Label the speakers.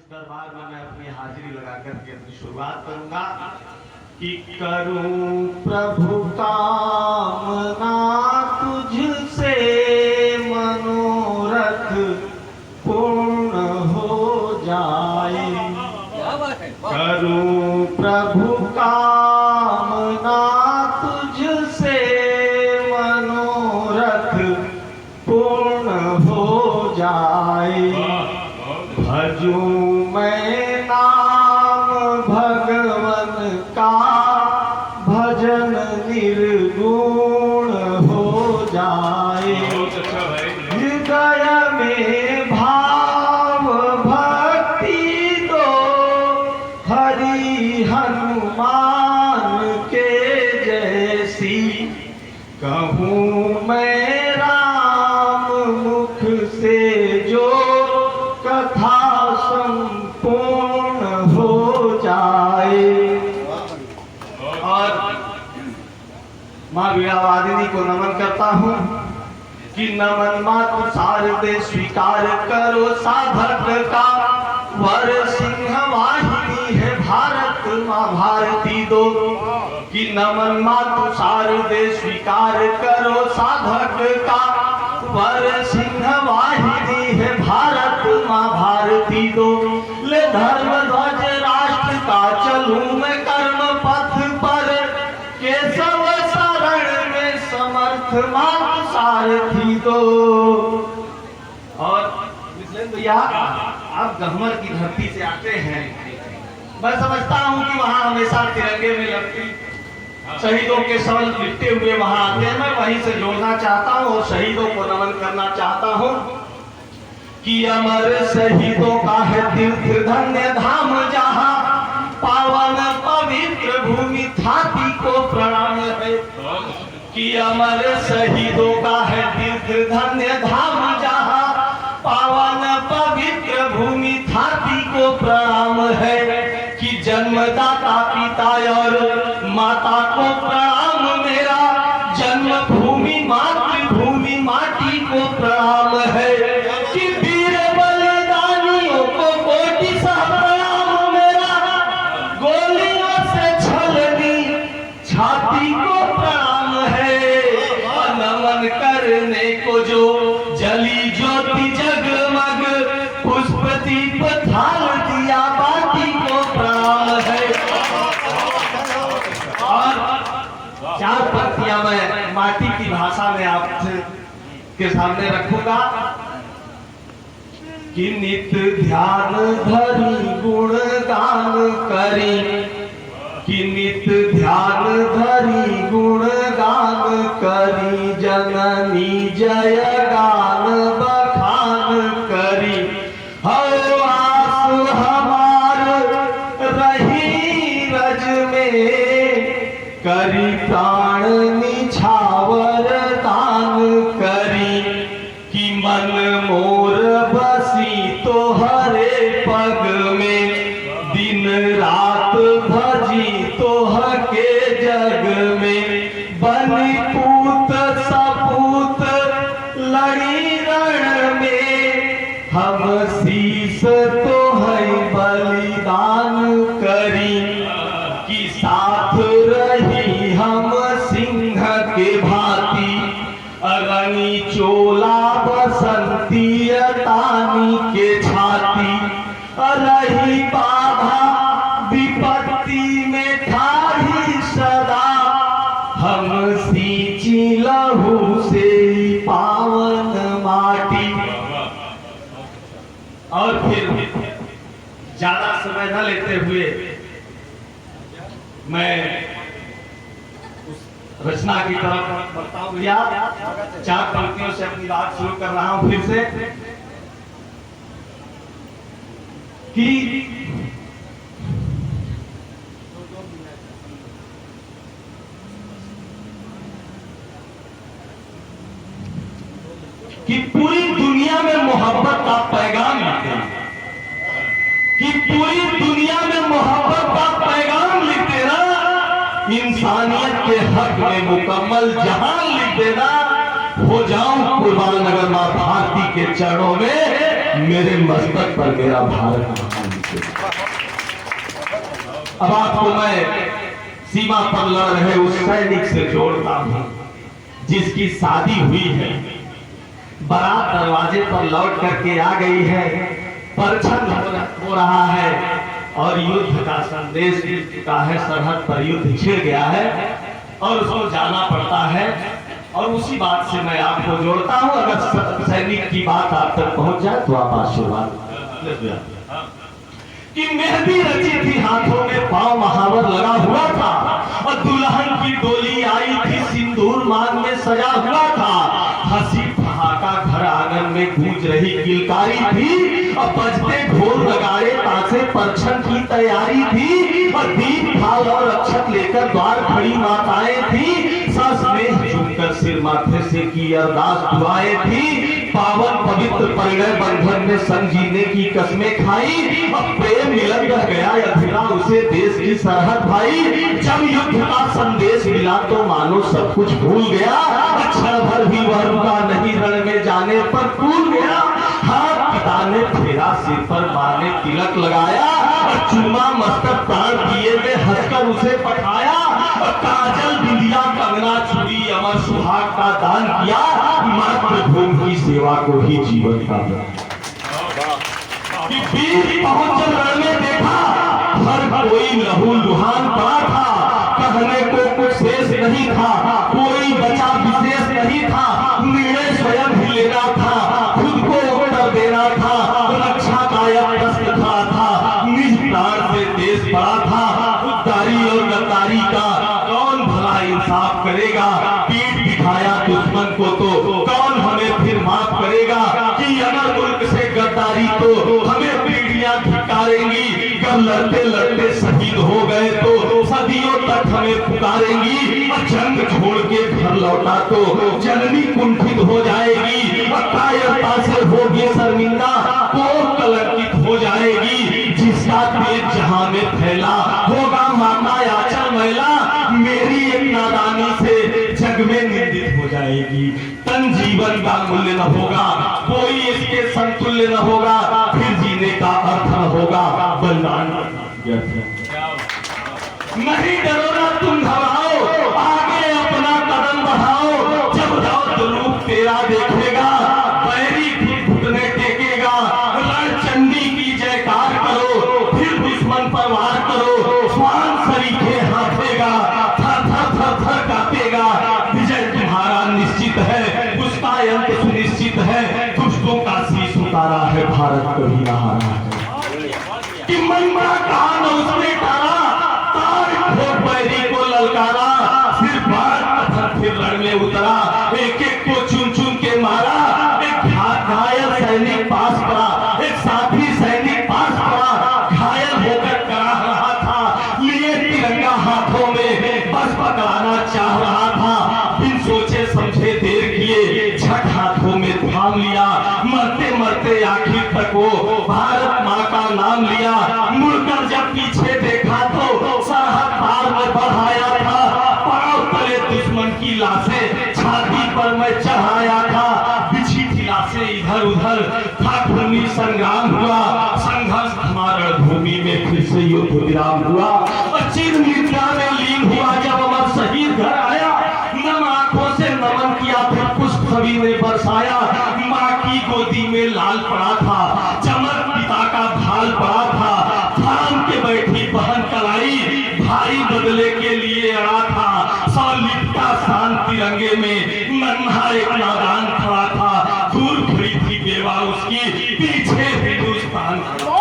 Speaker 1: दरबार में मैं अपनी हाजिरी लगा करके अपनी शुरुआत करूंगा कि करूं प्रभु कामना तुझसे मनोरथ पूर्ण हो जाए। करूं प्रभु कामना तुझसे मनोरथ पूर्ण हो जाए। भजूं मैं नाम भगवन का भजन निर्गुण हो जाए। हृदय में भाव भक्ति दो हरि हनुमान के जैसी। कहूँ मैं राम मुख से जो कथा संपूर्ण हो जाए। और माँ वीणावादिनी को नमन करता हूँ कि नमन मातु शारदे स्वीकार करो साधक का वर सिंह वाहिनी है भारत माँ भारती दो। कि नमन मातु शारदे स्वीकार करो साधक का वर सिंह वाहिनी है भारत माँ भारती दो। ले धर्म ध्वज राष्ट्र का चलूं मैं कर्म पथ पर केशव शरण में समर्थ मात सारथी दो। और भैया आप गहमर की धरती से आते हैं, मैं समझता हूँ कि वहाँ हमेशा तिरंगे में लगती शहीदों के शव लिपटे हुए वहां आते हैं। मैं वहीं से जोड़ना चाहता हूं और शहीदों को नमन करना चाहता हूं कि अमर शहीदों का है तीर्थ धन्य धाम जहां पावन पवित्र भूमि थाती को प्रणाम है। कि अमर शहीदों का है तीर्थ धन्य धाम जहां पावन पवित्र भूमि थाती को प्रणाम है। कि जन्मदाता पिता और माता को प्रणाम मेरा जन्मभूमि मातृभूमि माटी को प्रणाम है। कि वीर बलिदानियों को कोटि सा प्रणाम मेरा गोलियों से छलनी छाती को प्रणाम है। नमन करने को जो जली ज्योति जगमग पुष्प दीप थाल दिया बाती को प्रणाम है। चार पंक्तियां मैं माटी की भाषा में आपके सामने रखूंगा। कि नित ध्यान धरी गुण गान करी। कि नित ध्यान धरी गुण गान करी जननी जय गान बखान करी। हो आस हमार रही रज में करी प्राण निछावर दान करी। कि मन मोर बसी तो हरे पग में दिन रात भजी तो हके जग में। बनी पूत सपूत लड़ी रण में हम शीस तो है बलिदान करी। कि साथ रही हम सिंह के भांति अरनी चोला बसंती तानी के छाती। रही बाधा विपत्ति में ठाही सदा हम सींची लहू से पावन माटी। और फिर ज्यादा समय न लेते हुए मैं उस रचना की तरफ बढ़ता हूं। भैया चार पंक्तियों से अपनी बात शुरू कर रहा हूं फिर से। कि पूरी दुनिया में मोहब्बत का पैगाम लिखते हैं। कि पूरी दुनिया में मोहब्बत का पैगाम लिख देना, इंसानियत के हक में मुकम्मल जहान लिख देना। हो जाऊं कुर्बान अगर मां भारती के चरणों में, मेरे मस्तक पर मेरा भारत महान। अब आपको मैं सीमा पर लड़ रहे उस सैनिक से जोड़ता हूं जिसकी शादी हुई है, बारात दरवाजे पर लौट करके आ गई है, परछन हो रहा है और युद्ध का संदेश मिल चुका है, सरहद पर युद्ध छिड़ गया है और उसको जाना पड़ता है। और उसी बात से मैं आपको जोड़ता हूं। अगर सैनिक की बात आप तक पहुंच जाए तो आप आशीर्वाद कि मेहंदी रची थी हाथों में, पांव महावर लगा हुआ था और दुल्हन की डोली आई थी, सिंदूर मांग में सजा हुआ था, हंसी ठहाका घर आंगन में गूंज रही किलकारी थी और बजते ढोल नगाड़े तासे परछन की तैयारी थी और दीप थाल और अक्षत लेकर द्वार खड़ी माताएं थी, सास में झुककर सिर माथे से की अरदास दुआएं थी, पावन पवित्र परिणय बंधन में संग जीने की कसमें खाई और प्रेम मिलन रह गया अधूरा उसे देश की सरहद भाई। जब युद्ध का संदेश मिला तो मानो सब कुछ भूल गया, क्षण भर भी वह रुका नहीं, रण में जाने पर भूल गया, हाथ पिता ने फेरा सिर पर मां ने तिलक लगाया और चूमा मस्तक प्राण दिए में हंसकर उसे पठाया और काजल बिंदिया कंगना चूड़ी अमर सुहाग का दान किया, मातृभूमि की सेवा को ही जीवन का वीर पहुंच रण में देखा, हर कोई लहू लुहान पड़ा था, कहने को कुछ शेष नहीं था, कोई बचा विशेष नहीं था, निर्णय स्वयं ही लेना था, खुद को उत्तर देना था, रक्षा कायम प्रश्न था, निज प्राण से देश बड़ा था, खुददारी और गद्दारी का कौन भला इंसाफ करेगा, पीठ दिखाया दुश्मन को तो कौन हमें फिर माफ करेगा, कि अगर मुल्क से गद्दारी तो हमें पीढ़ियां धिक्कारेंगी, कब लड़ते लड़ते शहीद हो गए तो सदियों तक हमें पुकारेंगी, जंग छोड़ के घर लौटा तो जननी कुंठित हो जाएगी, कायरता से होगी शर्मिंदा, कोर कलंकित हो जाएगी, जिसका तेज जहां में फैला होगा माता याचल महिला, मेरी एक नादानी से जग में निंदित हो जाएगी, तन जीवन का मूल्य न होगा, कोई इसके समतुल्य न होगा, फिर जीने का अर्थ न होगा, बलिदान नहीं डरो ना तुम घबराओ, आगे अपना कदम बढ़ाओ, जब रौद्र रूप तेरा देखेगा, बैरी घुटने टेकेगा, रण चंडी की जयकार करो, फिर दुश्मन पर वार करो, स्वान सरीखे हाथेगा, थर थर थर थर कांपेगा, विजय तुम्हारा निश्चित है, उसका अंत सुनिश्चित है, दुष्टों का शीश उतारा है, भारत कभी न हारा है, कि मन बड़ा कहा न उसने टारा, बैरी को ललकारा, सिर फाड़ पत्थर फिर रण में उतरा, एक एक को चुन चुन के मारा, एक घायल सैनिक पास पड़ा, एक साथी सैनिक पास पड़ा, घायल होकर कराह रहा था, लिए तिरंगा हाथों में बस पकड़ाना चाह रहा था, बिन सोचे समझे देर किए झट हाथों में थाम लिया, मरते मरते आखिर तक वो भारत माँ का नाम लिया, मुड़कर जब पीछे देखा तो सरहद पार में बढ़ाया था, पांव तले दुश्मन की लाशें छाती पर मैं चढ़ाया था, बिछी थी लाशें इधर उधर, था खूनी संग्राम हुआ, संघर्ष हमारा भूमि में फिर से युद्ध विराम हुआ, चिर निद्रा में लीन हुआ जब अमर शहीद घर आया, नम आंखों से नमन किया फिर पुष्प सभी ने बरसाया, माँ की गोदी में लाल पड़ा था, चमक पिता का भाल पड़ा था, थाम के बैठी बहन कलाई, भाई बदले के लिए अड़ा था, सौ लिपटा शान तिरंगे में नन्हा एक नादान खड़ा था, दूर खड़ी थी बेवा उसकी, पीछे हिंदुस्तान खड़ा